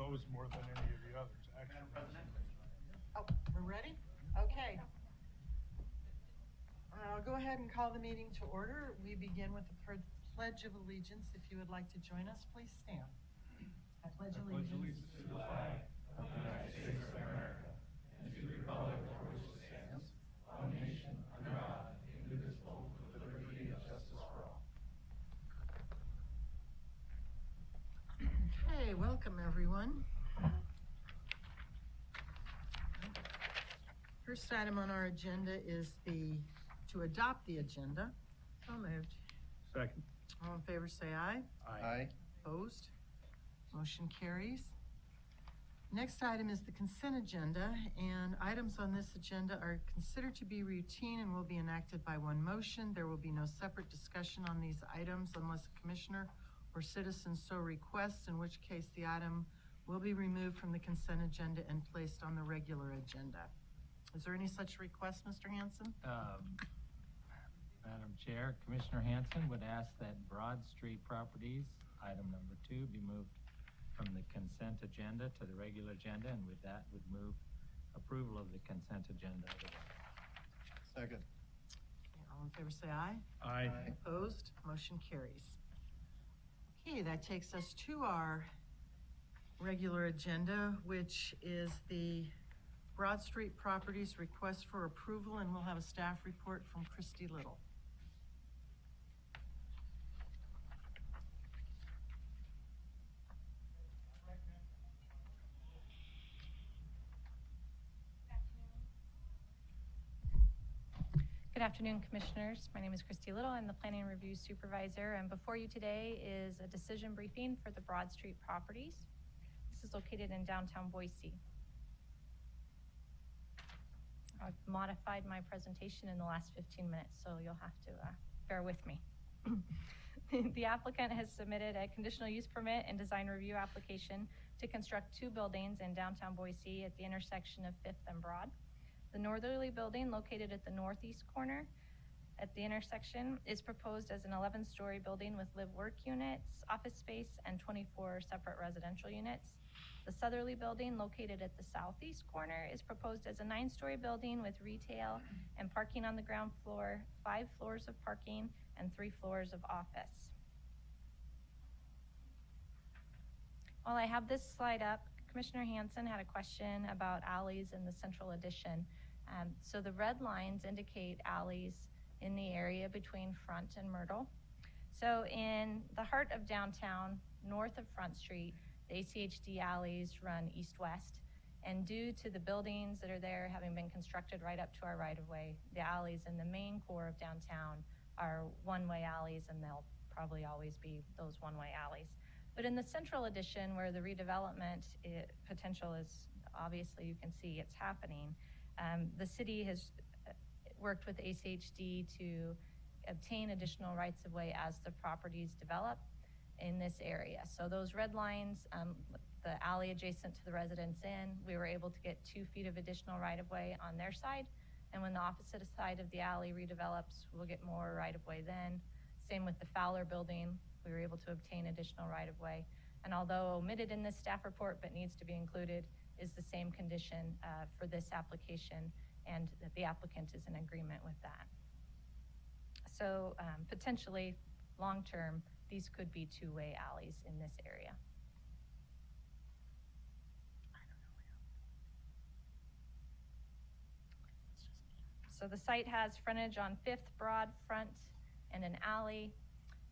those more than any of the others, actually. Oh, we're ready? Okay. I'll go ahead and call the meeting to order. We begin with the Pledge of Allegiance. If you would like to join us, please stand. I pledge allegiance to the flag of the United States of America and to the republic for which it stands, one nation, under God, indivisible, with liberty and justice for all. Okay, welcome everyone. First item on our agenda is to adopt the agenda. So moved. Second. All in favor say aye. Aye. Opposed? Motion carries. Next item is the consent agenda, and items on this agenda are considered to be routine and will be enacted by one motion. There will be no separate discussion on these items unless a commissioner or citizen so requests, in which case the item will be removed from the consent agenda and placed on the regular agenda. Is there any such request, Mr. Hanson? Madam Chair, Commissioner Hanson would ask that Broad Street Properties, item number 2, be moved from the consent agenda to the regular agenda, and with that would move approval of the consent agenda. Second. Okay, all in favor say aye. Aye. Opposed? Motion carries. Okay, that takes us to our regular agenda, which is the Broad Street Properties request for approval, and we'll have a staff report from Christy Little. Good afternoon, Commissioners. My name is Christy Little. I'm the Planning and Review Supervisor, and before you today is a decision briefing for the Broad Street Properties. This is located in downtown Boise. I've modified my presentation in the last 15 minutes, so you'll have to bear with me. The applicant has submitted a conditional use permit and design review application to construct 2 buildings in downtown Boise at the intersection of 5th and Broad. The northerly building, located at the northeast corner at the intersection, is proposed as an 11-story building with live-work units, office space, and 24 separate residential units. The southerly building, located at the southeast corner, is proposed as a 9-story building with retail and parking on the ground floor, 5 floors of parking, and 3 floors of office. While I have this slide up, Commissioner Hanson had a question about alleys in the central addition. So the red lines indicate alleys in the area between Front and Myrtle. So in the heart of downtown, north of Front Street, the ACHD alleys run east-west, and due to the buildings that are there having been constructed right up to our right-of-way, the alleys in the main core of downtown are one-way alleys, and they'll probably always be those one-way alleys. But in the central addition, where the redevelopment potential is, obviously you can see it's happening, the city has worked with ACHD to obtain additional rights-of-way as the properties develop in this area. So those red lines, the alley adjacent to the Residence Inn, we were able to get 2 feet of additional right-of-way on their side. And when the opposite side of the alley redevelops, we'll get more right-of-way then. Same with the Fowler building, we were able to obtain additional right-of-way. And although omitted in this staff report but needs to be included, is the same condition for this application, and that the applicant is in agreement with that. So potentially, long-term, these could be 2-way alleys in this area. So the site has frontage on 5th Broad front and an alley.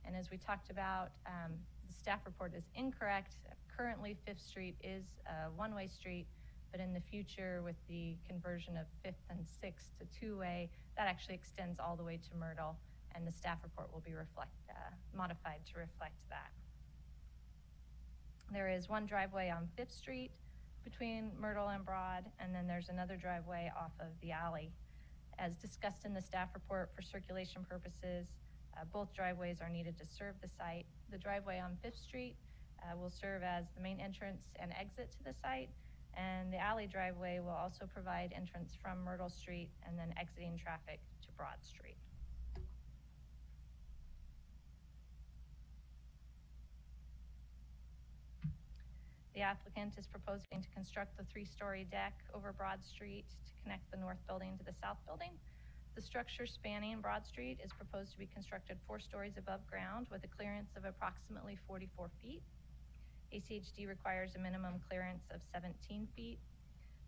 And as we talked about, the staff report is incorrect. Currently, 5th Street is a one-way street, but in the future, with the conversion of 5th and 6th to 2-way, that actually extends all the way to Myrtle, and the staff report will be modified to reflect that. There is one driveway on 5th Street between Myrtle and Broad, and then there's another driveway off of the alley. As discussed in the staff report, for circulation purposes, both driveways are needed to serve the site. The driveway on 5th Street will serve as the main entrance and exit to the site, and the alley driveway will also provide entrance from Myrtle Street and then exiting traffic to Broad Street. The The applicant is proposing to construct the 3-story deck over Broad Street to connect the north building to the south building. The structure spanning Broad Street is proposed to be constructed 4 stories above ground with a clearance of approximately 44 feet. ACHD requires a minimum clearance of 17 feet.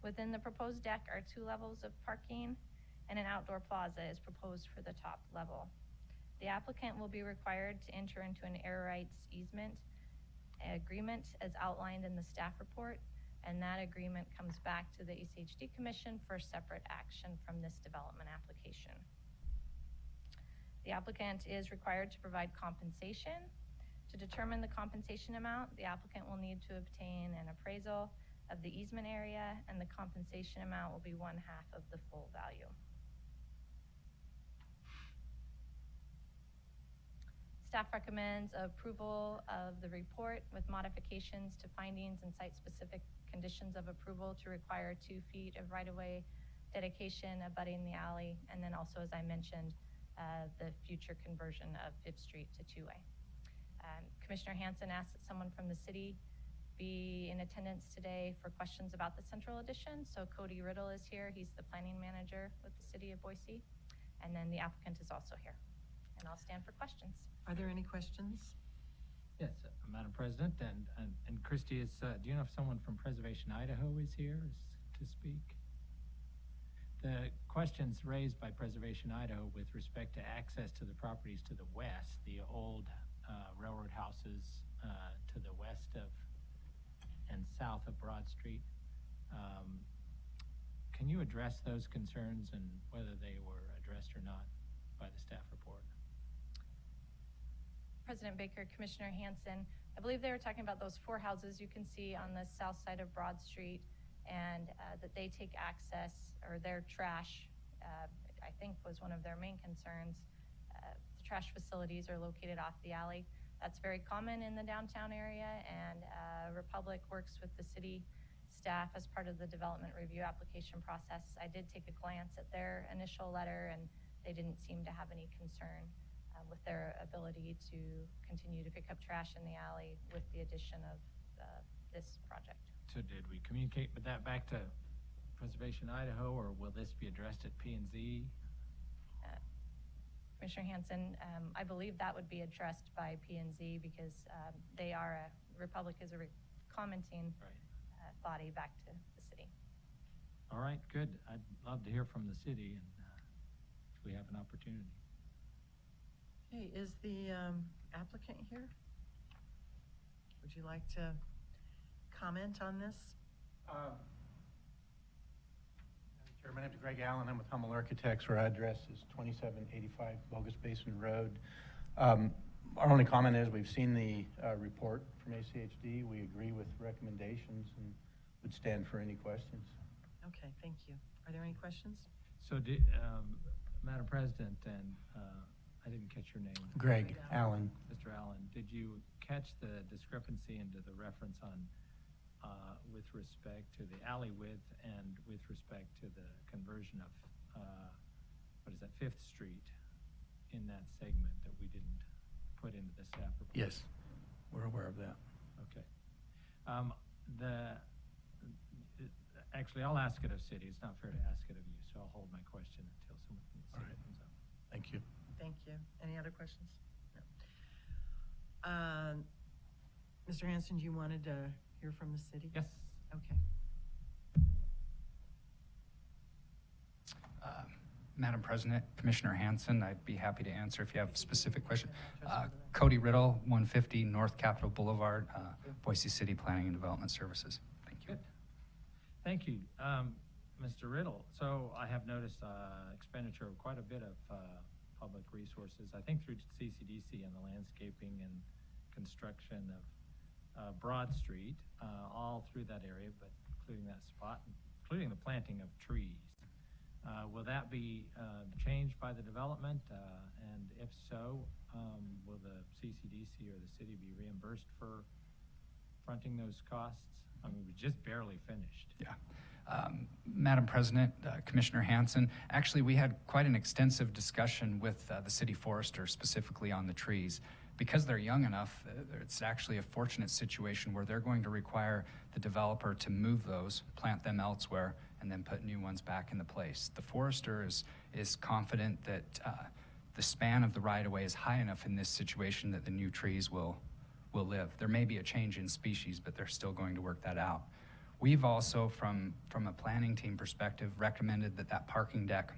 Within the proposed deck are 2 levels of parking, and an outdoor plaza is proposed for the top level. The applicant will be required to enter into an air rights easement agreement as outlined in the staff report, and that agreement comes back to the ACHD Commission for separate action from this development application. The applicant is required to provide compensation. To determine the compensation amount, the applicant will need to obtain an appraisal of the easement area, and the compensation amount will be 1/2 of the full value. Staff recommends approval of the report with modifications to findings and site-specific conditions of approval to require 2 feet of right-of-way dedication abutting the alley, and then also, as I mentioned, the future conversion of 5th Street to 2-way. Commissioner Hanson asked that someone from the city be in attendance today for questions about the central addition. So Cody Riddle is here. He's the planning manager with the city of Boise. And then the applicant is also here. And I'll stand for questions. Are there any questions? Yes, Madam President, and Christie, do you know if someone from Preservation Idaho is here to speak? The questions raised by Preservation Idaho with respect to access to the properties to the west, the old railroad houses to the west of and south of Broad Street. Can you address those concerns and whether they were addressed or not by the staff report? President Baker, Commissioner Hanson, I believe they were talking about those 4 houses you can see on the south side of Broad Street, and that they take access, or their trash, I think was one of their main concerns. The trash facilities are located off the alley. That's very common in the downtown area, and Republic works with the city staff as part of the development review application process. I did take a glance at their initial letter, and they didn't seem to have any concern with their ability to continue to pick up trash in the alley with the addition of this project. So did we communicate with that back to Preservation Idaho, or will this be addressed at P&Z? Commissioner Hanson, I believe that would be addressed by P&Z because they are Republic is a commenting body back to the city. All right, good. I'd love to hear from the city, and if we have an opportunity. Okay, is the applicant here? Would you like to comment on this? Madam Chair, my name is Greg Allen. I'm with Hummel Architects. Our address is 2785 Bogus Basin Road. Our only comment is we've seen the report from ACHD. We agree with recommendations and would stand for any questions. Okay, thank you. Are there any questions? So, Madam President, and I didn't catch your name. Greg Allen. Mr. Allen, did you catch the discrepancy into the reference on with respect to the alley width and with respect to the conversion of, 5th Street in that segment that we didn't put into the staff report? Yes, we're aware of that. Okay. Actually, I'll ask it of city. It's not fair to ask it of you, so I'll hold my question until someone from the city comes up. Thank you. Thank you. Any other questions? No. Mr. Hanson, you wanted to hear from the city? Yes. Okay. Madam President, Commissioner Hanson, I'd be happy to answer if you have specific questions. Cody Riddle, 150 North Capitol Boulevard, Boise City Planning and Development Services. Thank you. Good. Thank you. Mr. Riddle, so I have noticed expenditure of quite a bit of public resources, I think through CCDC and the landscaping and construction of Broad Street, all through that area, but including that spot, including the planting of trees. Will that be changed by the development? And if so, will the CCDC or the city be reimbursed for fronting those costs? I mean, we just barely finished. Yeah. Madam President, Commissioner Hanson, actually we had quite an extensive discussion with the city forester specifically on the trees. because they're young enough, it's actually a fortunate situation where they're going to require the developer to move those, plant them elsewhere, and then put new ones back into place. The forester is confident that the span of the right-of-way is high enough in this situation that the new trees will live. There may be a change in species, but they're still going to work that out. We've also, from a planning team perspective, recommended that parking deck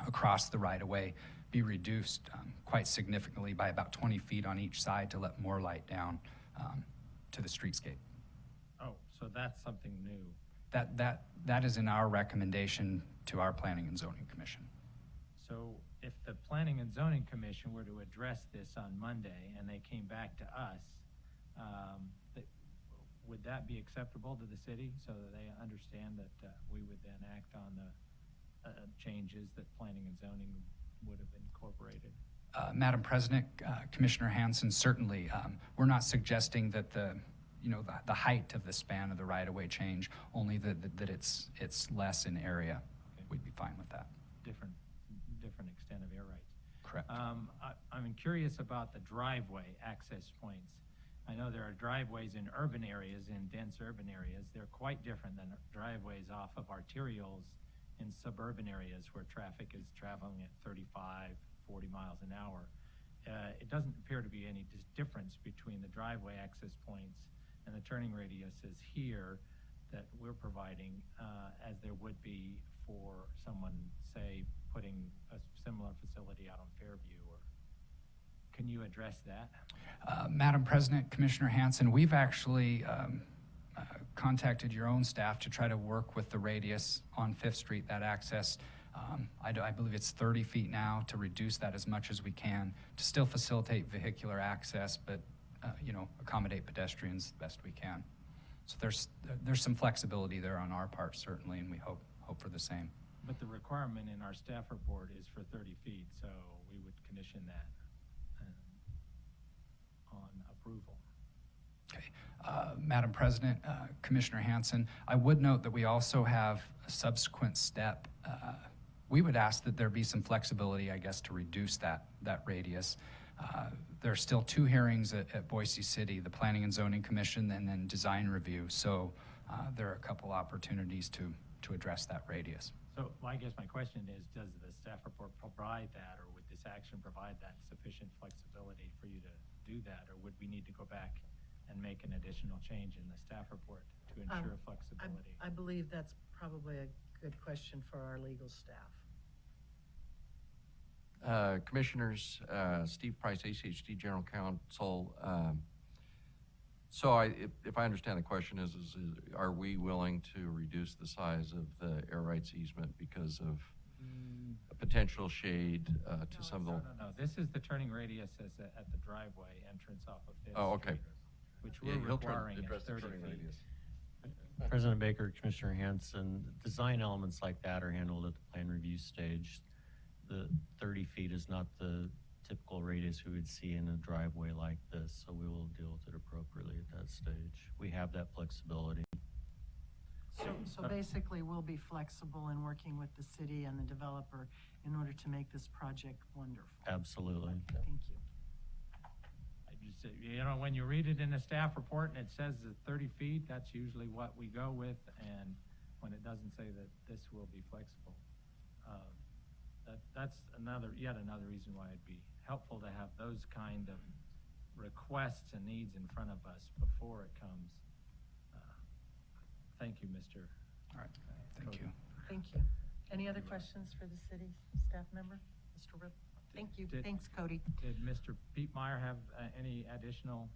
across the right-of-way be reduced quite significantly by about 20 feet on each side to let more light down to the streetscape. Oh, so that's something new. That is in our recommendation to our Planning and Zoning Commission. So if the Planning and Zoning Commission were to address this on Monday and they came back to us, would that be acceptable to the city so that they understand that we would then act on the changes that Planning and Zoning would have incorporated? Madam President, Commissioner Hanson, certainly. We're not suggesting that the height of the span of the right-of-way change, only that it's less in area. Okay. We'd be fine with that. Different extent of air rights. Correct. I'm curious about the driveway access points. I know there are driveways in urban areas, in dense urban areas. They're quite different than driveways off of arterials in suburban areas where traffic is traveling at 35, 40 miles an hour. It doesn't appear to be any difference between the driveway access points and the turning radiuses here that we're providing as there would be for someone, say, putting a similar facility out on Fairview. Or can you address that? Madam President, Commissioner Hanson, we've actually contacted your own staff to try to work with the radius on Fifth Street, that access. I believe it's 30 feet now, to reduce that as much as we can to still facilitate vehicular access, but accommodate pedestrians the best we can. So there's some flexibility there on our part, certainly, and we hope for the same. But the requirement in our staff report is for 30 feet, so we would condition that on approval. Okay. Madam President, Commissioner Hanson, I would note that we also have a subsequent step. We would ask that there be some flexibility, I guess, to reduce that radius. There are still 2 hearings at Boise City, the Planning and Zoning Commission and then design review. So there are a couple opportunities to address that radius. So I guess my question is, does the staff report provide that, or would this action provide that sufficient flexibility for you to do that? Or would we need to go back and make an additional change in the staff report to ensure flexibility? I believe that's probably a good question for our legal staff. Commissioners, Steve Price, ACHD General Counsel. So if I understand the question is are we willing to reduce the size of the air rights easement because of a potential shade to some of the... No. This is the turning radius at the driveway entrance off of Fifth Oh, okay. Street, which we're requiring address is the 30 turning feet. radius. President Baker, Commissioner Hanson, design elements like that are handled at the plan review stage. The 30 feet is not the typical radius we would see in a driveway like this, so we will deal with it appropriately at that stage. We have that flexibility. So basically, we'll be flexible in working with the city and the developer in order to make this project wonderful. Absolutely. Thank you. I just, when you read it in the staff report and it says that 30 feet, that's usually what we go with. And when it doesn't say that this will be flexible, that's yet another reason why it'd be helpful to have those kind of requests and needs in front of us before it comes. Thank you, Mr. All right. Thank you. Thank you. Any other questions for the city staff member? Mr. Rip? Thank you. Thanks, Cody. Did Mr. Pete Meyer have any additional?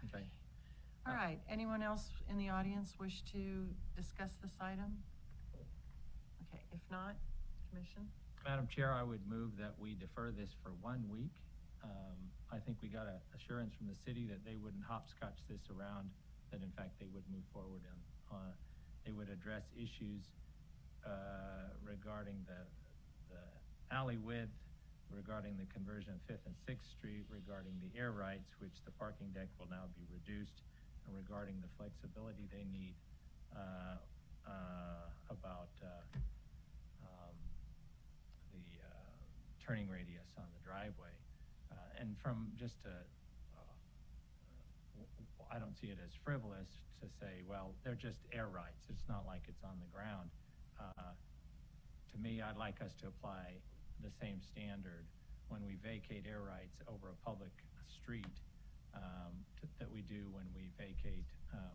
Okay. All right. Anyone else in the audience wish to discuss this item? Okay. If not, Commission? Madam Chair, I would move that we defer this for 1 week. I think we got an assurance from the city that they wouldn't hopscotch this around, that in fact they would move forward and they would address issues regarding the alley width, regarding the conversion of 5th and 6th Street, regarding the air rights, which the parking deck will now be reduced, and regarding the flexibility they need about the turning radius on the driveway. And from just I don't see it as frivolous to say, well, they're just air rights. It's not like it's on the ground. To me, I'd like us to apply the same standard when we vacate air rights over a public street that we do when we vacate,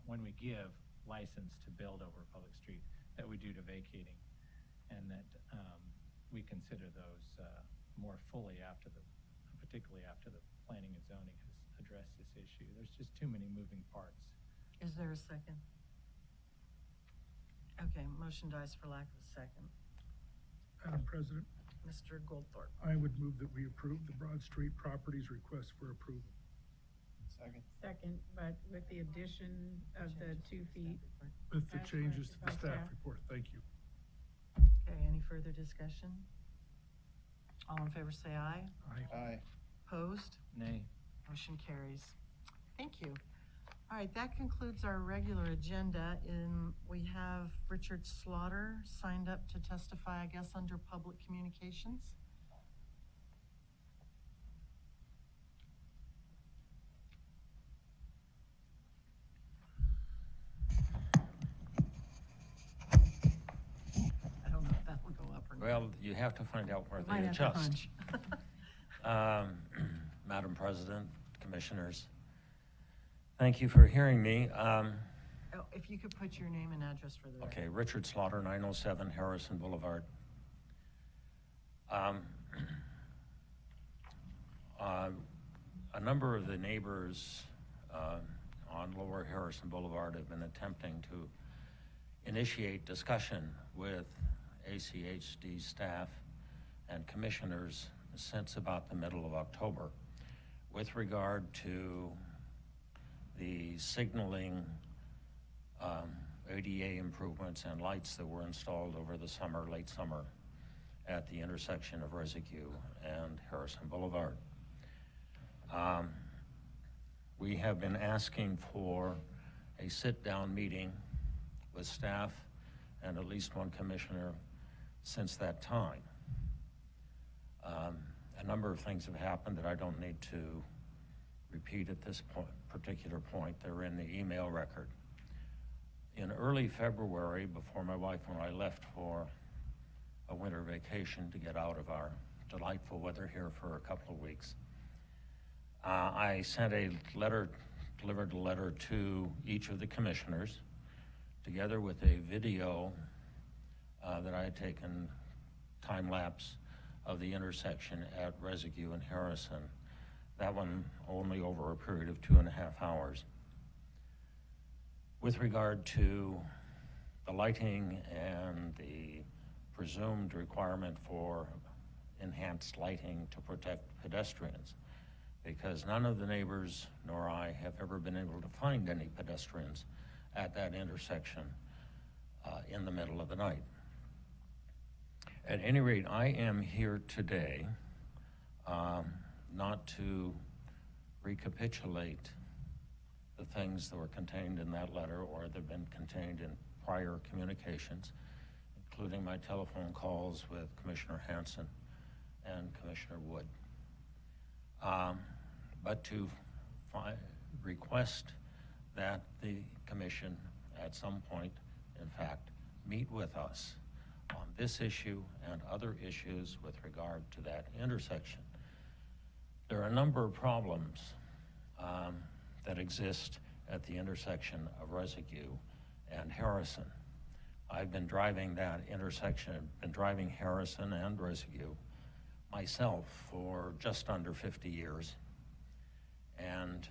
when we give license to build over a public street, that we do to vacating. And that we consider those more fully particularly after the planning and zoning has addressed this issue. There's just too many moving parts. Is there a second? Okay, motion dies for lack of a second. Madam President, Mr. Goldthorpe. I would move that we approve the Broad Street Properties request for approval. Second, but with the addition of the 2 feet. With the As changes to the corrected by staff staff. report. Thank you. Okay, any further discussion? All in favor say aye. Aye. Opposed? Nay. Motion carries. Thank you. All right, that concludes our regular agenda. We have Richard Slaughter signed up to testify, I guess, under public communications. I don't know if that will go up or not. Well, you have to find out where Might they have to adjust. hunch. Madam President, Commissioners, thank you for hearing me. Oh, if you could put your name and address for the record. Okay, Richard Slaughter, 907 Harrison Boulevard. A number of the neighbors on Lower Harrison Boulevard have been attempting to initiate discussion with ACHD staff and commissioners since about the middle of October with regard to the signaling ADA improvements and lights that were installed over the summer, late summer, at the intersection of Residue and Harrison Boulevard. We have been asking for a sit-down meeting with staff and at least one commissioner since that time. A number of things have happened that I don't need to repeat at this particular point. They're in the email record. In early February, before my wife and I left for a winter vacation to get out of our delightful weather here for a couple of weeks, I sent delivered a letter to each of the commissioners, together with a video that I had taken time-lapse of the intersection at Residue and Harrison. That one only over a period of 2.5 hours. With regard to the lighting and the presumed requirement for enhanced lighting to protect pedestrians, because none of the neighbors nor I have ever been able to find any pedestrians at that intersection in the middle of the night. At any rate, I am here today not to recapitulate the things that were contained in that letter or that have been contained in prior communications, including my telephone calls with Commissioner Hanson and Commissioner Wood, but to request that the commission at some point, in fact, meet with us on this issue and other issues with regard to that intersection. There are a number of problems that exist at the intersection of Residue and Harrison. I've been driving that intersection, been driving Harrison and Residue myself for just under 50 years. And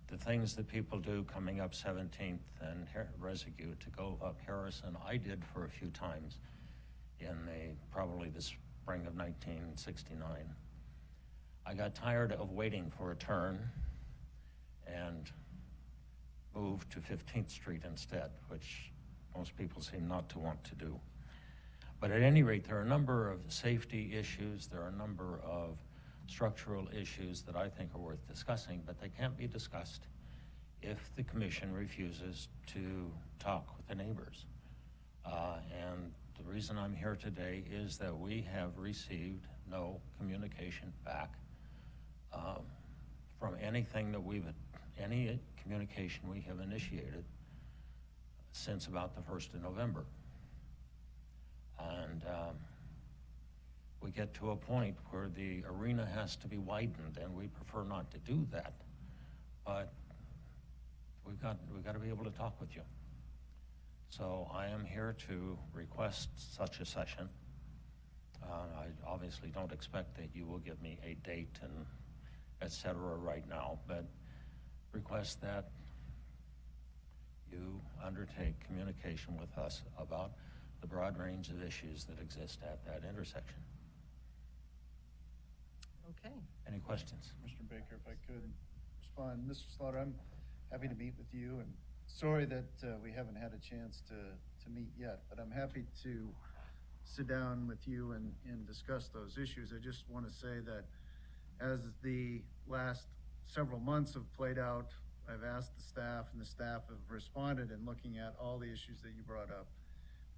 the things that people do coming up 17th and Residue to go up Harrison, I did for a few times in probably the spring of 1969. I got tired of waiting for a turn and moved to 15th Street instead, which most people seem not to want to do. But at any rate, there are a number of safety issues, there are a number of structural issues that I think are worth discussing, but they can't be discussed if the commission refuses to talk with the neighbors. And the reason I'm here today is that we have received no communication back from anything that any communication we have initiated since about the 1st of November. And we get to a point where the arena has to be widened, and we prefer not to do that. But we've got to be able to talk with you. So I am here to request such a session. I obviously don't expect that you will give me a date and et cetera right now, but request that you undertake communication with us about the broad range of issues that exist at that intersection. Okay. Any questions? Mr. Baker, if I could respond. Mr. Slaughter, I'm happy to meet with you, and sorry that we haven't had a chance to meet yet, but I'm happy to sit down with you and discuss those issues. I just want to say that as the last several months have played out, I've asked the staff, and the staff have responded in looking at all the issues that you brought up.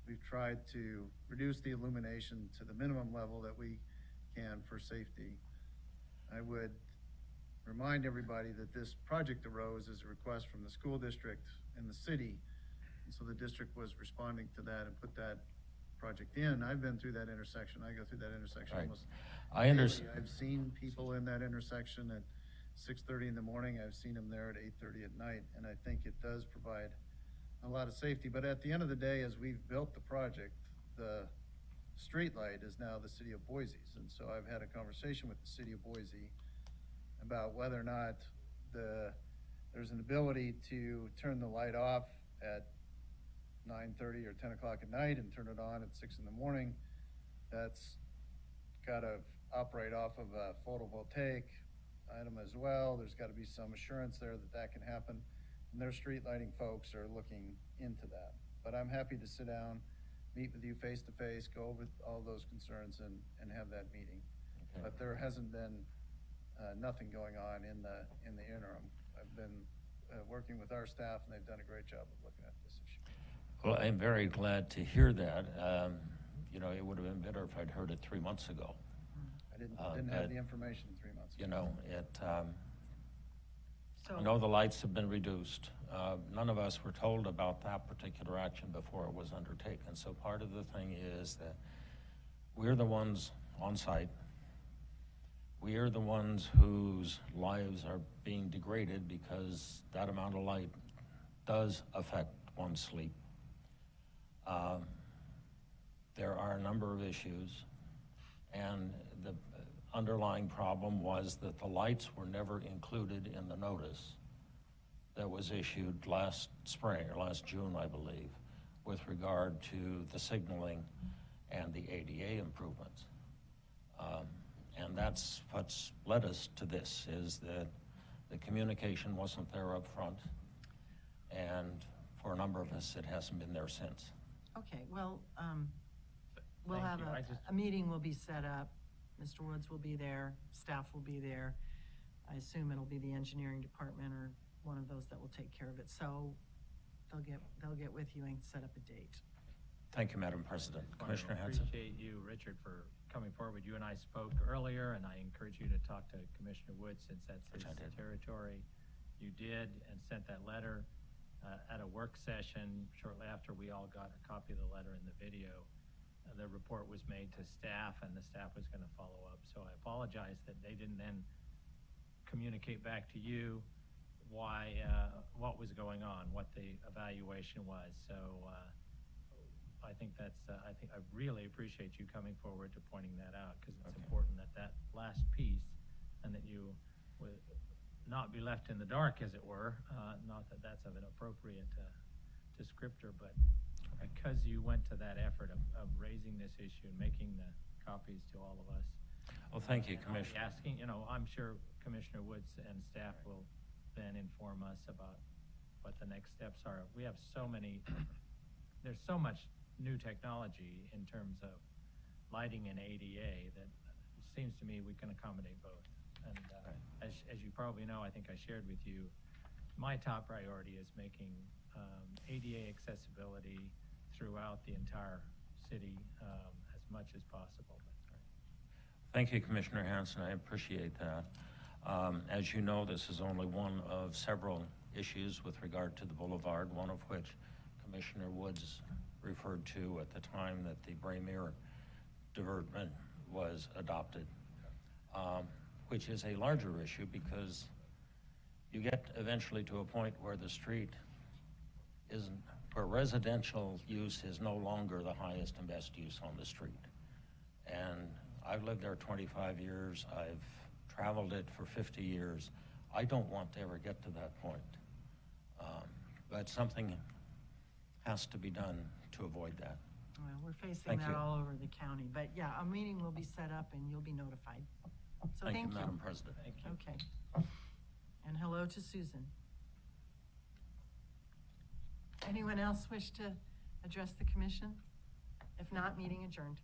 We've tried to reduce the illumination to the minimum level that we can for safety. I would remind everybody that this project arose as a request from the school district and the city. And so the district was responding to that and put that project in. I've been through that intersection. I go through that intersection Right. almost I understand. daily. I've seen people in that intersection at 6:30 in the morning. I've seen them there at 8:30 at night. And I think it does provide a lot of safety. But at the end of the day, as we've built the project, the street light is now the city of Boise's. And so I've had a conversation with the city of Boise about whether or not there's an ability to turn the light off at 9:30 or 10 o'clock at night and turn it on at 6 in the morning. That's got to operate off of a photovoltaic item as well. There's got to be some assurance there that that can happen. And their street lighting folks are looking into that. But I'm happy to sit down, meet with you face to face, go over all those concerns and have that meeting. Okay. But there hasn't been nothing going on in the interim. I've been working with our staff, and they've done a great job of looking at this issue. Well, I'm very glad to hear that. You know, it would have been better if I'd heard it 3 months ago. I didn't but, have the information 3 months ago. You know, So, I know the lights have been reduced. None of us were told about that particular action before it was undertaken. So part of the thing is that we're the ones on site. We are the ones whose lives are being degraded because that amount of light does affect one's sleep. There are a number of issues, and the underlying problem was that the lights were never included in the notice that was issued last spring, or last June, I believe, with regard to the signaling and the ADA improvements. And that's what's led us to this, is that the communication wasn't there up front, and for a number of us, it hasn't been there since. okay, well, we'll Thank have you. I just- a meeting will be set up. Mr. Woods will be there, staff will be there. I assume it'll be the engineering department or one of those that will take care of it. So they'll get with you and set up a date. Thank you, Madam President. Want to Commissioner Hanson? appreciate you, Richard, for coming forward. You and I spoke earlier, and I encourage you to talk to Commissioner Woods since that's Which I his did. territory. You did, and sent that letter at a work session shortly after we all got a copy of the letter and the video. The report was made to staff, and the staff was going to follow up. So I apologize that they didn't then communicate back to you why, what was going on, what the evaluation was. So I think I really appreciate you coming forward to pointing that out, because it's Okay. important that last piece, and that you would not be left in the dark, as it were. Not that that's of an appropriate descriptor, but because you went to that effort of raising this issue and making the copies to all of us. Well, thank you, And I'll be Commissioner. asking, I'm sure Commissioner Woods and staff will then inform us about what the next steps are. We have there's so much new technology in terms of lighting and ADA that it seems to me we can accommodate both. And as you probably know, I think I shared with you, my top priority is making ADA accessibility throughout the entire city as much as possible. Thank you, Commissioner Hanson. I appreciate that. As you know, this is only one of several issues with regard to the boulevard, one of which Commissioner Woods referred to at the time that the Braemere divertment was adopted, which is a larger issue because you get eventually to a point where the street isn't, where residential use is no longer the highest and best use on the street. And I've lived there 25 years, I've traveled it for 50 years. I don't want to ever get to that point. But something has to be done to avoid that. Well, we're facing Thank that you. all over the county, but yeah, a meeting will be set up and you'll be notified. So thank you. Madam President. Okay. And hello to Susan. Anyone else wish to address the commission? If not, meeting adjourned.